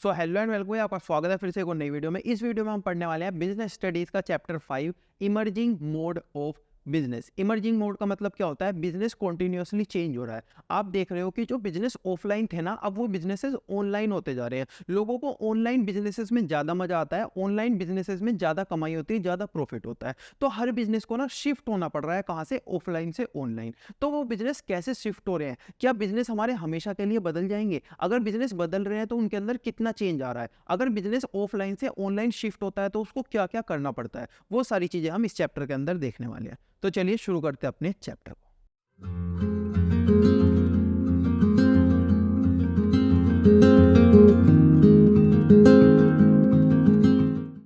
Hello and welcome, आपका स्वागत है फिर से एक और नई वीडियो में। इस वीडियो में हम पढ़ने वाले हैं बिजनेस स्टडीज का chapter 5, emerging mode of business. Emerging mode का मतलब क्या होता है? बिजनेस कॉन्टिन्यूसली चेंज हो रहा है। आप देख रहे हो कि जो बिजनेस ऑफलाइन थे ना, अब वो बिजनेसेस ऑनलाइन होते जा रहे हैं। लोगों को ऑनलाइन बिजनेसेस में ज़्यादा मजा आता है, ऑनलाइन बिजनेसेस में ज़्यादा कमाई होती है, ज़्यादा प्रॉफिट होता है। तो हर बिजनेस को ना शिफ्ट होना पड़ रहा है, कहाँ से? ऑफलाइन से ऑनलाइन। तो वो बिजनेस कैसे शिफ्ट हो रहे हैं? क्या बिजनेस हमारे हमेशा के लिए बदल जाएंगे? अगर बिजनेस बदल रहे हैं तो उनके अंदर कितना चेंज आ रहा है? अगर बिजनेस ऑफलाइन से ऑनलाइन शिफ्ट होता है तो उसको क्या क्या करना पड़ता है? वो सारी चीजें हम इस चैप्टर के अंदर देखने वाले हैं। तो चलिए शुरू करते हैं अपने चैप्टर को।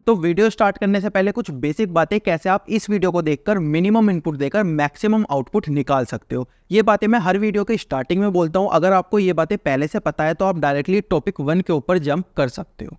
तो वीडियो स्टार्ट करने से पहले कुछ बेसिक बातें, कैसे आप इस वीडियो को देखकर मिनिमम इनपुट देकर मैक्सिमम आउटपुट निकाल सकते हो। ये बातें मैं हर वीडियो के स्टार्टिंग में बोलता हूं। अगर आपको ये बातें पहले से पता है तो आप डायरेक्टली टॉपिक 1 के ऊपर जंप कर सकते हो।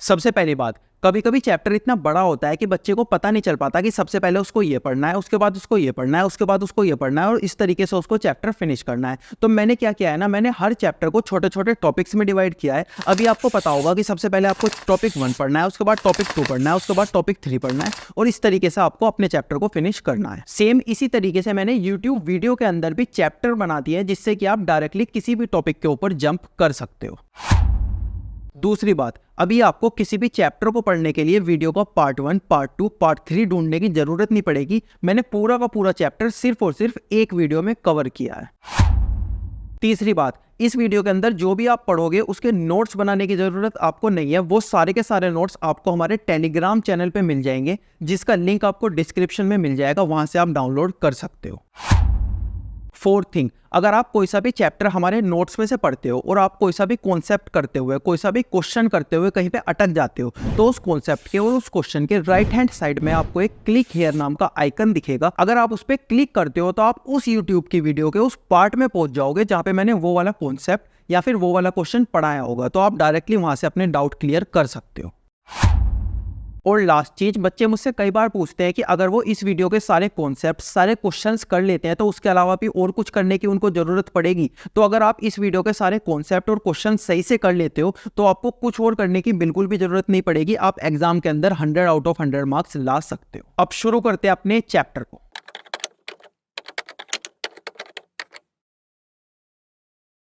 सबसे पहली बात, कभी कभी चैप्टर इतना बड़ा होता है कि बच्चे को पता नहीं चल पाता कि सबसे पहले उसको ये पढ़ना है, उसके बाद उसको ये पढ़ना है, उसके बाद उसको ये पढ़ना है और इस तरीके से उसको चैप्टर फिनिश करना है। तो मैंने क्या किया है ना, मैंने हर चैप्टर को छोटे छोटे टॉपिक्स में डिवाइड किया है। अभी आपको पता होगा कि सबसे पहले आपको टॉपिक 1 पढ़ना है, उसके बाद टॉपिक 2 पढ़ना है, उसके बाद टॉपिक 3 पढ़ना है और इस तरीके से आपको अपने चैप्टर को फिनिश करना है। सेम इसी तरीके से मैंने यूट्यूब वीडियो के अंदर भी चैप्टर बना दिए हैं, जिससे कि आप डायरेक्टली किसी भी टॉपिक के ऊपर जंप कर सकते हो। दूसरी बात, अभी आपको किसी भी चैप्टर को पढ़ने के लिए वीडियो का पार्ट 1, पार्ट 2, पार्ट 3 ढूंढने की जरूरत नहीं पड़ेगी। मैंने पूरा का पूरा चैप्टर सिर्फ और सिर्फ एक वीडियो में कवर किया है। तीसरी बात, इस वीडियो के अंदर जो भी आप पढ़ोगे उसके नोट्स बनाने की जरूरत आपको नहीं है। वो सारे के सारे नोट्स आपको हमारे टेलीग्राम चैनल पे मिल जाएंगे, जिसका लिंक आपको डिस्क्रिप्शन में मिल जाएगा, वहां से आप डाउनलोड कर सकते हो। फोर्थ थिंग, अगर आप कोई सा भी चैप्टर हमारे नोट्स में से पढ़ते हो और आप कोई सा भी कॉन्सेप्ट करते हुए, कोई सा भी क्वेश्चन करते हुए कहीं पे अटक जाते हो, तो उस कॉन्सेप्ट के और उस क्वेश्चन के राइट हैंड साइड में आपको एक क्लिक हियर नाम का आइकन दिखेगा। अगर आप उस पर क्लिक करते हो तो आप उस यूट्यूब की वीडियो के उस पार्ट में पहुंच जाओगे जहां पे मैंने वो वाला कॉन्सेप्ट या फिर वो वाला क्वेश्चन पढ़ाया होगा। तो आप डायरेक्टली वहां से अपने डाउट क्लियर कर सकते हो। और लास्ट चीज, बच्चे मुझसे कई बार पूछते हैं कि अगर वो इस वीडियो के सारे कॉन्सेप्ट, सारे क्वेश्चंस कर लेते हैं तो उसके अलावा भी और कुछ करने की उनको जरूरत पड़ेगी। तो अगर आप इस वीडियो के सारे कॉन्सेप्ट और क्वेश्चन सही से कर लेते हो तो आपको कुछ और करने की बिल्कुल भी जरूरत नहीं पड़ेगी। आप एग्जाम के अंदर 100 आउट ऑफ 100 मार्क्स ला सकते हो। अब शुरू करते हैं अपने चैप्टर को।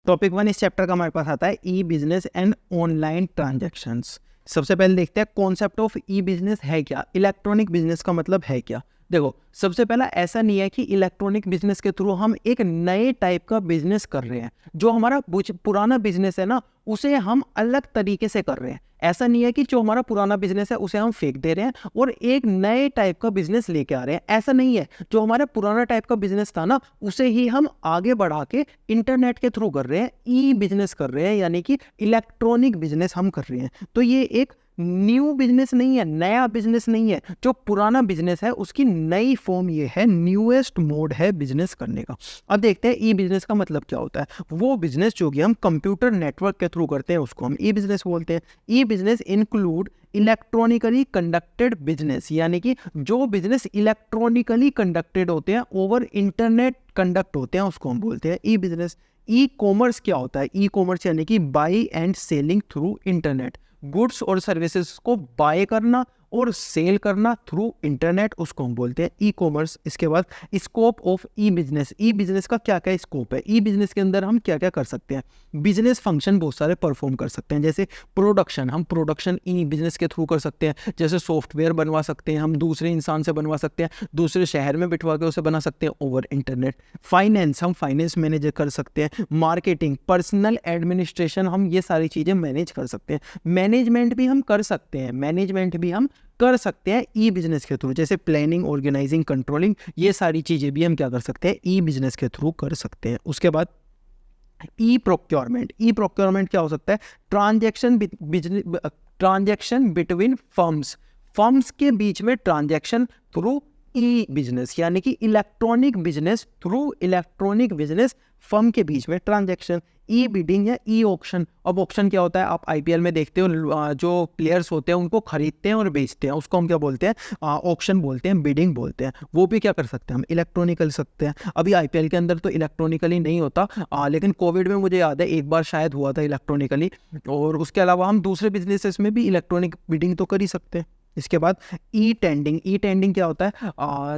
टॉपिक 1 इस चैप्टर का हमारे पास आता है ई बिजनेस एंड ऑनलाइन ट्रांजैक्शंस। सबसे पहले देखते हैं कॉन्सेप्ट ऑफ ई बिजनेस है क्या, इलेक्ट्रॉनिक बिजनेस का मतलब है क्या। देखो, सबसे पहला ऐसा नहीं है कि इलेक्ट्रॉनिक बिजनेस के थ्रू हम एक नए टाइप का बिजनेस कर रहे हैं। जो हमारा पुराना बिजनेस है ना, उसे हम अलग तरीके से कर रहे हैं। ऐसा नहीं है कि जो हमारा पुराना बिजनेस है उसे हम फेंक दे रहे हैं और एक नए टाइप का बिजनेस लेके आ रहे हैं। ऐसा नहीं है। जो हमारा पुराना टाइप का बिजनेस था ना, उसे ही हम आगे बढ़ा के इंटरनेट के थ्रू कर रहे हैं, ई बिजनेस कर रहे हैं, यानी कि इलेक्ट्रॉनिक बिजनेस हम कर रहे हैं। तो ये एक न्यू बिजनेस नहीं है, नया बिजनेस नहीं है। जो पुराना बिजनेस है उसकी नई फॉर्म ये है, न्यूएस्ट मोड है बिजनेस करने का। अब देखते हैं ई बिजनेस का मतलब क्या होता है। वो बिजनेस जो कि हम कंप्यूटर नेटवर्क के थ्रू करते हैं उसको हम ई बिजनेस बोलते हैं। E business include electronically conducted business, यानी कि जो बिजनेस इलेक्ट्रॉनिकली कंडक्टेड होते हैं, ओवर इंटरनेट कंडक्ट होते हैं, उसको हम बोलते हैं ई बिजनेस। ई कॉमर्स क्या होता है? ई कॉमर्स यानी कि by and selling through internet. Goods और सर्विसेज को बाय करना और सेल करना थ्रू इंटरनेट, उसको हम बोलते हैं ई कॉमर्स। इसके बाद scope of e business. E business का क्या क्या स्कोप है? ई बिजनेस के अंदर हम क्या क्या कर सकते हैं? बिजनेस फंक्शन बहुत सारे परफॉर्म कर सकते हैं, जैसे प्रोडक्शन। हम प्रोडक्शन ई बिजनेस के थ्रू कर सकते हैं। जैसे सॉफ्टवेयर बनवा सकते हैं हम, दूसरे इंसान से बनवा सकते हैं, दूसरे शहर में बिठवा के उसे बना सकते हैं ओवर इंटरनेट। फाइनेंस, हम फाइनेंस मैनेजर कर सकते हैं। मार्केटिंग, पर्सनल एडमिनिस्ट्रेशन, हम ये सारी चीज़ें मैनेज कर सकते हैं। मैनेजमेंट भी हम कर सकते हैं, मैनेजमेंट भी हम कर सकते हैं ई बिजनेस के थ्रू, जैसे प्लानिंग, ऑर्गेनाइजिंग, कंट्रोलिंग, ये सारी चीज़ें भी हम क्या कर सकते हैं? ई बिजनेस के थ्रू कर सकते हैं। उसके बाद ई प्रोक्योरमेंट। ई प्रोक्योरमेंट क्या हो सकता है? ट्रांजैक्शन बिटवीन फर्म्स, फर्म्स के बीच में ट्रांजैक्शन थ्रू ई बिजनेस, यानी कि electronic business through electronic business, firm के बीच में ट्रांजैक्शन। ई बिडिंग या ई ऑक्शन। अब ऑक्शन क्या होता है, आप आईपीएल में देखते हो जो प्लेयर्स होते हैं उनको खरीदते हैं और बेचते हैं, उसको हम क्या बोलते हैं, ऑक्शन बोलते हैं, बिडिंग बोलते हैं। वो भी क्या कर सकते हैं हम, इलेक्ट्रॉनिकल सकते हैं। अभी आईपीएल के अंदर तो इलेक्ट्रॉनिकली नहीं होता, लेकिन कोविड में मुझे याद है एक बार शायद हुआ था इलेक्ट्रॉनिकली। और उसके अलावा हम दूसरे बिजनेसेस में भी इलेक्ट्रॉनिक बिडिंग तो कर ही सकते हैं। इसके बाद ई टेंडिंग। ई टेंडिंग क्या होता है,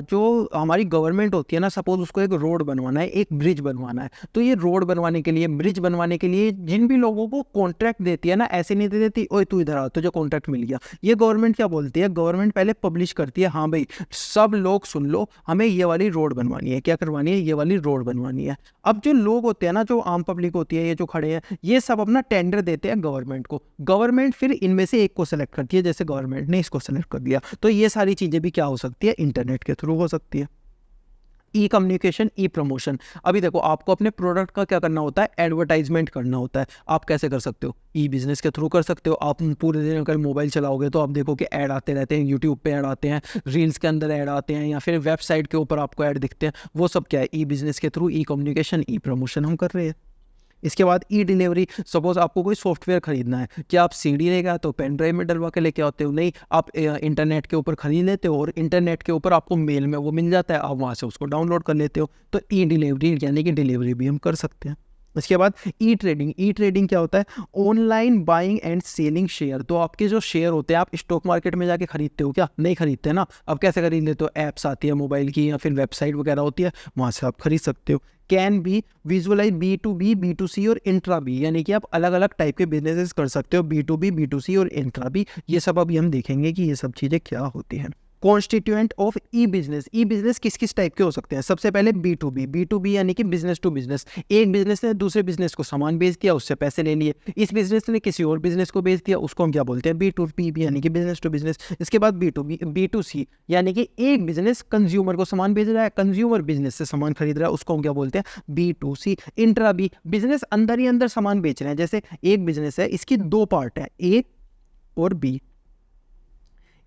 जो हमारी गवर्नमेंट होती है ना, सपोज उसको एक रोड बनवाना है, एक ब्रिज बनवाना है, तो ये रोड बनवाने के लिए, ब्रिज बनवाने के लिए जिन भी लोगों को कॉन्ट्रैक्ट देती है ना, ऐसे नहीं दे देती ओए तू इधर आ तुझे कॉन्ट्रैक्ट मिल गया। ये गवर्नमेंट क्या बोलती है, गवर्नमेंट पहले पब्लिश करती है, हाँ भाई सब लोग सुन लो, हमें ये वाली रोड बनवानी है। क्या करवानी है, ये वाली रोड बनवानी है। अब जो लोग होते हैं ना, जो आम पब्लिक होती है, ये जो खड़े हैं, ये सब अपना टेंडर देते हैं गवर्नमेंट को। गवर्नमेंट फिर इनमें से एक को सेलेक्ट करती है, जैसे गवर्नमेंट ने इसको सेलेक्ट कर दिया, तो ये सारी चीजें भी क्या हो सकती है, इंटरनेट के थ्रू हो सकती है। ई कम्युनिकेशन, ई प्रमोशन। अभी देखो आपको अपने प्रोडक्ट का क्या करना होता है, एडवर्टाइजमेंट करना होता है। आप कैसे कर सकते हो, ई बिजनेस के थ्रू कर सकते हो। आप पूरे दिन अगर मोबाइल चलाओगे तो आप देखो कि ऐड आते रहते हैं, यूट्यूब पे ऐड आते हैं, रील्स के अंदर ऐड आते हैं, या फिर वेबसाइट के ऊपर आपको ऐड दिखते हैं। वो सब क्या है, ई बिजनेस के थ्रू, ई कम्युनिकेशन, ई प्रमोशन हम कर रहे हैं। इसके बाद ई डिलीवरी। सपोज आपको कोई सॉफ्टवेयर खरीदना है, क्या आप सीडी लेगा तो पेन ड्राइव में डलवा के लेके आते हो, नहीं आप इंटरनेट के ऊपर खरीद लेते हो और इंटरनेट के ऊपर आपको मेल में वो मिल जाता है, आप वहाँ से उसको डाउनलोड कर लेते हो। तो ई डिलीवरी यानी कि डिलीवरी भी हम कर सकते हैं। इसके बाद ई ट्रेडिंग। ई ट्रेडिंग क्या होता है, online buying and selling share. तो आपके जो शेयर होते हैं, आप स्टॉक मार्केट में जाके खरीदते हो क्या, नहीं खरीदते ना। अब कैसे खरीद लेते हो, ऐप्स आती है मोबाइल की या फिर वेबसाइट वगैरह होती है, वहाँ से आप खरीद सकते हो। Can be visualise B to B, B to C और इंट्रा बी, यानी कि आप अलग अलग टाइप के बिजनेसेस कर सकते हो, B to B, B to C और इंट्रा बी। ये सब अभी हम देखेंगे कि ये सब चीज़ें क्या होती हैं। Constituent of e business. E business किस किस टाइप के हो सकते हैं, सबसे पहले B to B. B to B यानी कि बिजनेस टू बिजनेस। एक बिजनेस ने दूसरे बिजनेस को सामान बेच दिया, उससे पैसे ले लिए। इस बिजनेस ने किसी और बिजनेस को बेच दिया, उसको हम क्या बोलते हैं, बी टू बी यानी कि बिजनेस टू बिजनेस। इसके बाद B to B, B to C यानी कि एक बिजनेस कंज्यूमर को सामान बेच रहा है, कंज्यूमर बिजनेस से सामान खरीद रहा है, उसको हम क्या बोलते हैं, B to C. Intra B, business अंदर ही अंदर सामान बेच रहे हैं। जैसे एक बिजनेस है, इसकी दो पार्ट है, ए और बी।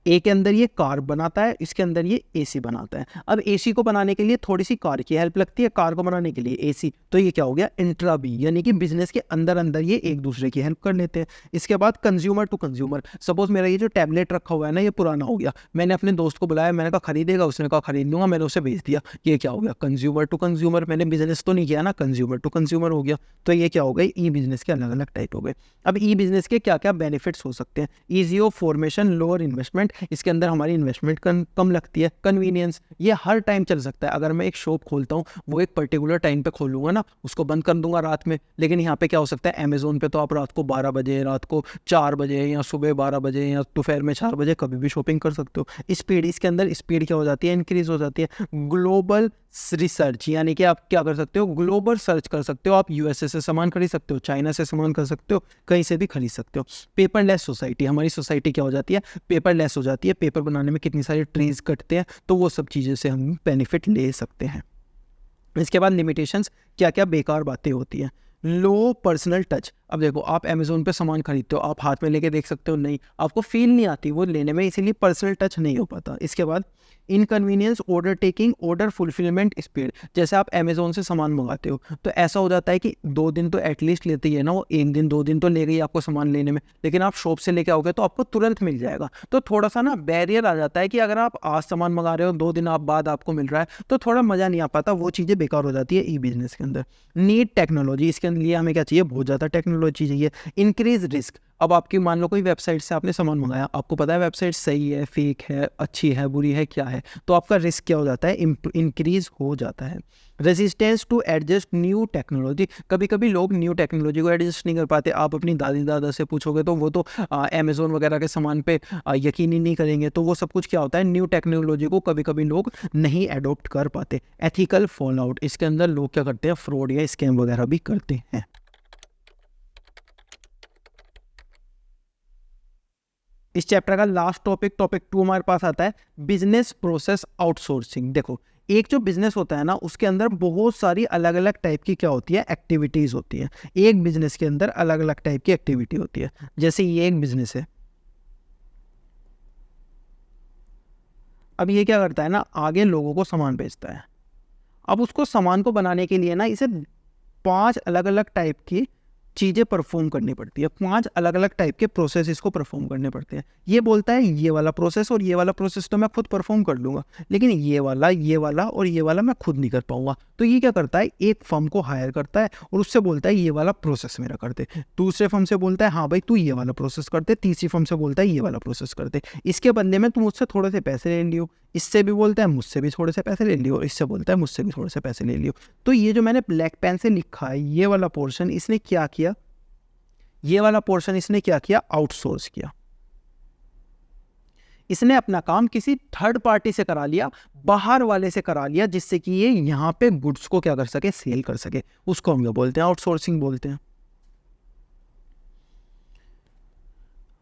ए के अंदर ये कार बनाता है, इसके अंदर ये एसी बनाता है। अब एसी को बनाने के लिए थोड़ी सी कार की हेल्प लगती है, कार को बनाने के लिए एसी। तो ये क्या हो गया, इंट्रा बी, यानी कि बिजनेस के अंदर अंदर ये एक दूसरे की हेल्प कर लेते हैं। इसके बाद कंज्यूमर टू कंज्यूमर। सपोज मेरा ये जो टैबलेट रखा हुआ है ना, ये पुराना हो गया, मैंने अपने दोस्त को बुलाया, मैंने कहा खरीदेगा, उसने कहा खरीद लूंगा, मैंने उसे भेज दिया। ये क्या हो गया, कंज्यूमर टू कंज्यूमर। मैंने बिजनेस तो नहीं किया ना, कंज्यूमर टू कंज्यूमर हो गया। तो ये क्या हो गई, ई बिजनेस के अलग अलग टाइप हो गए। अब ई बिजनेस के क्या क्या बेनिफिट्स हो सकते हैं, easy of formation, lower investment, इसके अंदर हमारी इन्वेस्टमेंट कम लगती है। कन्वीनियंस, ये हर टाइम चल सकता है। अगर मैं एक शॉप खोलता हूँ, वो एक पर्टिकुलर टाइम पे खोलूंगा ना, उसको बंद कर दूंगा रात में। लेकिन यहाँ पे क्या हो सकता है, अमेजोन पे तो आप रात को 12 बजे, रात को 4 बजे, या सुबह 12 बजे, या दोपहर में 4 बजे कभी भी शॉपिंग कर सकते हो। स्पीड, इसके अंदर स्पीड क्या हो जाती है, इंक्रीज हो जाती है। ग्लोबल रिसर्च, यानी कि आप क्या कर सकते हो, ग्लोबल सर्च कर सकते हो। आप यूएसए से सामान खरीद सकते हो, चाइना से सामान कर सकते हो, कहीं से भी खरीद सकते हो। पेपरलेस सोसाइटी, हमारी सोसाइटी क्या हो जाती है, पेपरलेस हो जाती है। पेपर बनाने में कितनी सारी ट्रीज कटते हैं, तो वो सब चीज़ों से हम बेनिफिट ले सकते हैं। इसके बाद लिमिटेशंस, क्या क्या बेकार बातें होती हैं। लो पर्सनल टच। अब देखो आप अमेजोन पे सामान खरीदते हो, आप हाथ में लेके देख सकते हो, नहीं आपको फील नहीं आती वो लेने में, इसीलिए पर्सनल टच नहीं हो पाता। इसके बाद inconvenience, order taking, order fulfilment speed. जैसे आप अमेजोन से सामान मंगाते हो, तो ऐसा हो जाता है कि 2 दिन तो एटलीस्ट लेते ही है ना, वो 1 दिन 2 दिन तो लेगा ही आपको सामान लेने में। लेकिन आप शॉप से लेके आओगे तो आपको तुरंत मिल जाएगा। तो थोड़ा सा ना बैरियर आ जाता है कि अगर आप आज सामान मंगा रहे हो, 2 दिन आप बाद आपको मिल रहा है, तो थोड़ा मज़ा नहीं आ पाता, वो चीज़ें बेकार हो जाती है ई बिजनेस के अंदर। नीड टेक्नोलॉजी, इसके लिए हमें क्या चाहिए, बहुत ज़्यादा टेक्नोलॉजी चाहिए। Increase risk. अब आपकी मान लो कोई वेबसाइट से आपने सामान मंगाया, आपको पता है वेबसाइट सही है, फेक है, अच्छी है, बुरी है, क्या है, तो आपका रिस्क क्या हो जाता है, इंक्रीज हो जाता है। Resistance to adjust new technology. कभी कभी लोग न्यू टेक्नोलॉजी को एडजस्ट नहीं कर पाते। आप अपनी दादी दादा से पूछोगे तो वो तो अमेजोन वगैरह के सामान पे यकीन ही नहीं करेंगे। तो वो सब कुछ क्या होता है, न्यू टेक्नोलॉजी को कभी कभी लोग नहीं एडोप्ट कर पाते। एथिकल फॉल आउट, इसके अंदर लोग क्या करते हैं, फ्रॉड या स्कैम वगैरह भी करते हैं। इस चैप्टर का लास्ट टॉपिक, टॉपिक 2 हमारे पास आता है बिजनेस प्रोसेस आउटसोर्सिंग। देखो एक जो बिजनेस होता है ना, उसके अंदर बहुत सारी अलग अलग टाइप की क्या होती है, एक्टिविटीज होती है। एक बिजनेस के अंदर अलग अलग टाइप की एक्टिविटी होती है। जैसे ये एक बिजनेस है, अब ये क्या करता है ना, आगे लोगों को सामान बेचता है। अब उसको सामान को बनाने के लिए ना, इसे 5 अलग अलग टाइप की चीज़ें परफॉर्म करनी पड़ती है, 5 अलग अलग टाइप के प्रोसेस इसको परफॉर्म करने पड़ते हैं। ये बोलता है ये वाला प्रोसेस और ये वाला प्रोसेस तो मैं खुद परफॉर्म कर लूँगा, लेकिन ये वाला और ये वाला मैं खुद नहीं कर पाऊँगा। तो ये क्या करता है, एक फर्म को हायर करता है और उससे बोलता है ये वाला प्रोसेस मेरा कर दे। दूसरे फर्म से बोलता है हाँ भाई तू ये वाला प्रोसेस कर दे। तीसरी फर्म से बोलता है ये वाला प्रोसेस कर दे। इसके बदले में तुम मुझसे थोड़े से पैसे ले लियो। इससे भी बोलता है मुझसे भी थोड़े से पैसे ले लियो और इससे बोलता है मुझसे भी थोड़े से पैसे ले लियो। तो ये जो मैंने ब्लैक पेन से लिखा है ये वाला पोर्शन, इसने क्या किया, ये वाला पोर्शन इसने क्या किया, आउटसोर्स किया। इसने अपना काम किसी थर्ड पार्टी से करा लिया, बाहर वाले से करा लिया, जिससे कि ये यहाँ पे गुड्स को क्या कर सके, सेल कर सके। उसको हम क्या बोलते हैं, आउटसोर्सिंग बोलते हैं।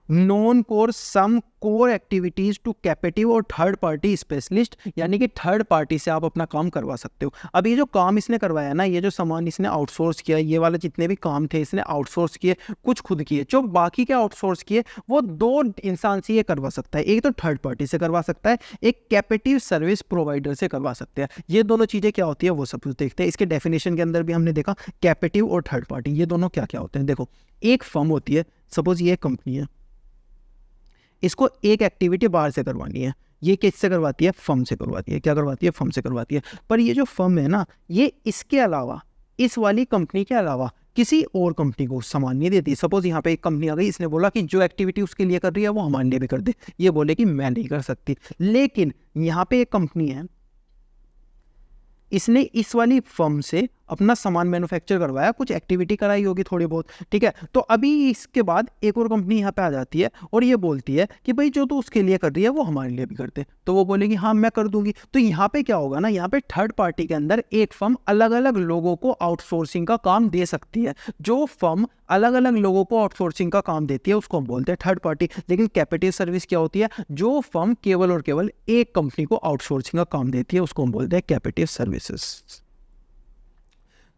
Non core some core activities to captive और थर्ड पार्टी स्पेशलिस्ट, यानी कि थर्ड पार्टी से आप अपना काम करवा सकते हो। अब ये जो काम इसने करवाया ना, ये जो सामान इसने आउटसोर्स किया, ये वाले जितने भी काम थे इसने आउटसोर्स किए, कुछ खुद किए, जो बाकी के आउटसोर्स किए वो 2 इंसान से ये करवा सकता है। एक तो थर्ड पार्टी से करवा सकता है, एक कैपेटिव सर्विस प्रोवाइडर से करवा सकते हैं। ये दोनों चीज़ें क्या होती है वो सब कुछ देखते हैं। इसके डेफिनेशन के अंदर भी हमने देखा कैपेटिव और थर्ड पार्टी ये दोनों क्या क्या होते हैं। देखो, एक फर्म होती है, सपोज ये कंपनी है, इसको एक एक्टिविटी बाहर से करवानी है। ये किससे करवाती है, फर्म से करवाती है। क्या करवाती है, फर्म से करवाती है। पर ये जो फर्म है ना, ये इसके अलावा, इस वाली कंपनी के अलावा किसी और कंपनी को सामान नहीं देती। सपोज यहाँ पे एक कंपनी आ गई, इसने बोला कि जो एक्टिविटी उसके लिए कर रही है वो हमारे लिए भी कर दे। ये बोले कि मैं नहीं कर सकती। लेकिन यहाँ पे एक कंपनी है, इसने इस वाली फर्म से अपना सामान मैन्युफैक्चर करवाया, कुछ एक्टिविटी कराई होगी थोड़ी बहुत, ठीक है। तो अभी इसके बाद एक और कंपनी यहाँ पे आ जाती है और ये बोलती है कि भाई जो तो उसके लिए कर रही है वो हमारे लिए भी करते। तो वो बोलेगी हाँ मैं कर दूंगी। तो यहाँ पे क्या होगा ना, यहाँ पे थर्ड पार्टी के अंदर एक फर्म अलग अलग लोगों को आउटसोर्सिंग का काम दे सकती है। जो फर्म अलग अलग लोगों को आउटसोर्सिंग का काम देती है उसको हम बोलते हैं थर्ड पार्टी। लेकिन कैपेटिव सर्विस क्या होती है, जो फर्म केवल और केवल एक कंपनी को आउटसोर्सिंग का काम देती है उसको हम बोलते हैं कैपेटिव सर्विसेज।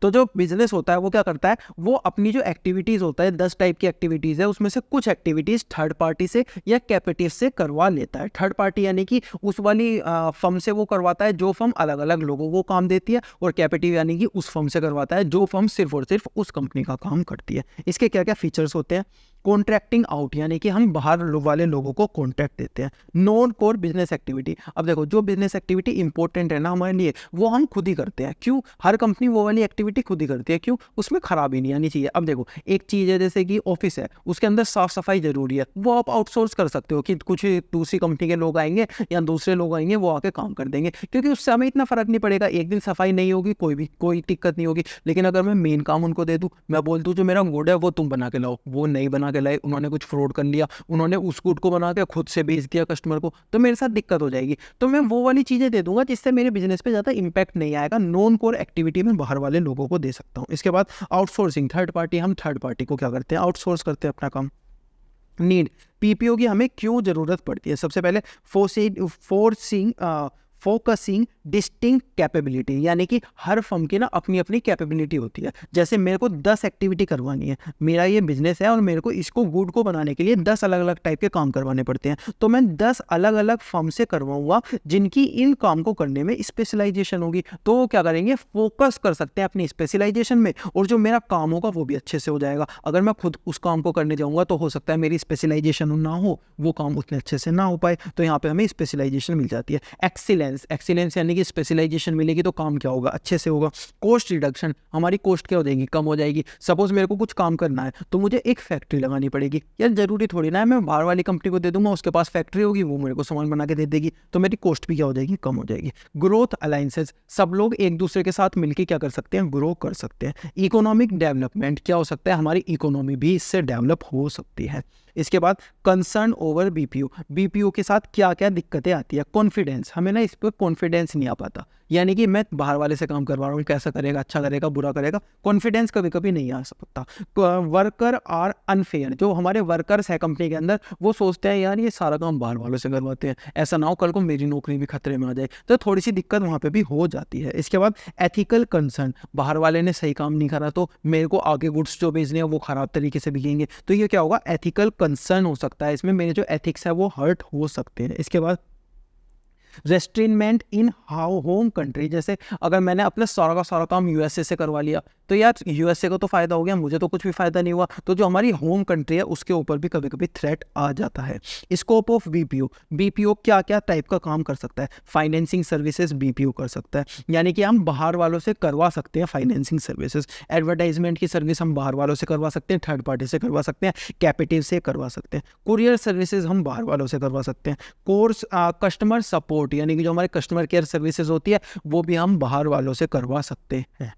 तो जो बिजनेस होता है वो क्या करता है, वो अपनी जो एक्टिविटीज़ होता है, 10 टाइप की एक्टिविटीज़ है, उसमें से कुछ एक्टिविटीज़ थर्ड पार्टी से या कैपेटिव से करवा लेता है। थर्ड पार्टी यानी कि उस वाली फर्म से वो करवाता है जो फर्म अलग अलग लोगों को काम देती है, और कैपेटिव यानी कि उस फर्म से करवाता है जो फर्म सिर्फ और सिर्फ उस कंपनी का काम करती है। इसके क्या क्या फीचर्स होते हैं, कॉन्ट्रैक्टिंग आउट यानी कि हम बाहर वाले लोगों को कॉन्ट्रैक्ट देते हैं। नॉन कोर बिजनेस एक्टिविटी, अब देखो जो बिजनेस एक्टिविटी इंपॉर्टेंट है ना हमारे लिए वो हम खुद ही करते हैं। क्यों, हर कंपनी वो वाली एक्टिविटी खुद ही करती है, क्यों, उसमें खराबी नहीं आनी चाहिए। अब देखो एक चीज़ है जैसे कि ऑफिस है, उसके अंदर साफ सफाई जरूरी है, वो आप आउटसोर्स कर सकते हो कि कुछ दूसरी कंपनी के लोग आएंगे या दूसरे लोग आएंगे वो आके काम कर देंगे, क्योंकि उससे हमें इतना फर्क नहीं पड़ेगा। एक दिन सफाई नहीं होगी कोई दिक्कत नहीं होगी। लेकिन अगर मैं मेन काम उनको दे दूँ, मैं बोल दूँ जो मेरा गुड है वो तुम बना के लाओ, वो नहीं बना के लाए, उन्होंने कुछ फ्रॉड कर लिया, उन्होंने उस गुड को बना के खुद से बेच दिया कस्टमर को, तो मेरे साथ दिक्कत हो जाएगी। तो मैं वो वाली चीज़ें दे दूंगा जिससे मेरे बिजनेस पे ज़्यादा इंपैक्ट नहीं आएगा। नॉन कोर एक्टिविटी में बाहर वाले लोगों को दे सकता हूँ। इसके बाद आउटसोर्सिंग, थर्ड पार्टी, हम थर्ड पार्टी को क्या करते हैं, आउटसोर्स करते हैं अपना काम। नीड, पीपीओ की हमें क्यों जरूरत पड़ती है, सबसे पहले फोकसिंग डिस्टिंक्ट कैपेबिलिटी, यानी कि हर फर्म की ना अपनी अपनी कैपेबिलिटी होती है। जैसे मेरे को 10 एक्टिविटी करवानी है, मेरा ये बिजनेस है और मेरे को इसको गुड को बनाने के लिए 10 अलग अलग टाइप के काम करवाने पड़ते हैं। तो मैं 10 अलग अलग फर्म से करवाऊंगा जिनकी इन काम को करने में स्पेशलाइजेशन होगी। तो वो क्या करेंगे, फोकस कर सकते हैं अपनी स्पेशलाइजेशन में, और जो मेरा काम होगा वो भी अच्छे से हो जाएगा। अगर मैं खुद उस काम को करने जाऊँगा तो हो सकता है मेरी स्पेशलाइजेशन ना हो, वो काम उतने अच्छे से ना हो पाए। तो यहाँ पर हमें स्पेशलाइजेशन मिल जाती है। एक्सीलेंस यानी कि स्पेशलाइजेशन मिलेगी तो काम क्या होगा, अच्छे से होगा। कॉस्ट रिडक्शन, हमारी कॉस्ट क्या हो जाएगी, कम हो जाएगी। सपोज मेरे को कुछ काम करना है तो मुझे एक फैक्ट्री लगानी पड़ेगी, यार जरूरी थोड़ी ना है मैं बाहर वाली कंपनी को दे दूंगा, उसके पास फैक्ट्री होगी, वो मेरे को सामान बना के दे देगी, तो मेरी कॉस्ट भी क्या हो जाएगी, कम हो जाएगी। ग्रोथ अलायंसेस, सब लोग एक दूसरे के साथ मिलकर क्या कर सकते हैं, ग्रो कर सकते हैं। इकोनॉमिक डेवलपमेंट, क्या हो सकता है, हमारी इकोनॉमी भी इससे डेवलप हो सकती है। इसके बाद कंसर्न ओवर बीपीओ के साथ क्या क्या दिक्कतें आती है। कॉन्फिडेंस, हमें ना इस पर कॉन्फिडेंस नहीं आ पाता, यानी कि मैं बाहर वाले से काम करवा रहा हूँ, कैसा करेगा, अच्छा करेगा, बुरा करेगा, कॉन्फिडेंस कभी कभी नहीं आ सकता। वर्कर आर अनफेयर, जो हमारे वर्कर्स है कंपनी के अंदर वो सोचते हैं यार ये सारा काम बाहर वालों से करवाते हैं, ऐसा ना हो कल को मेरी नौकरी भी खतरे में आ जाए, तो थोड़ी सी दिक्कत वहाँ पे भी हो जाती है। इसके बाद एथिकल कंसर्न, बाहर वाले ने सही काम नहीं करा तो मेरे को आगे गुड्स जो भेजने हैं वो खराब तरीके से बिकेंगे, तो ये क्या होगा, एथिकल कंसर्न हो सकता है, इसमें मेरे जो एथिक्स है वो हर्ट हो सकते हैं। इसके बाद रेस्ट्रेनमेंट इन हाउ होम कंट्री, जैसे अगर मैंने अपना सारा का सारा काम यूएसए से करवा लिया तो तो यार यूएसए को तो फ़ायदा हो गया, मुझे तो कुछ भी फ़ायदा नहीं हुआ। तो जो हमारी होम कंट्री है उसके ऊपर भी कभी कभी थ्रेट आ जाता है। स्कोप ऑफ बीपीओ, बीपीओ क्या क्या टाइप का काम कर सकता है? फाइनेंसिंग सर्विसेज बीपीओ कर सकता है, यानी कि हम बाहर वालों से करवा सकते हैं फाइनेंसिंग सर्विसेज। एडवर्टाइजमेंट की सर्विस हम बाहर वालों से करवा सकते हैं, थर्ड पार्टी से करवा सकते हैं, कैपिटिव से करवा सकते हैं। कुरियर सर्विसेज हम बाहर वालों से करवा सकते हैं। कोर्स कस्टमर सपोर्ट, यानी कि जो हमारे कस्टमर केयर सर्विसेज होती है वो भी हम बाहर वालों से करवा सकते हैं।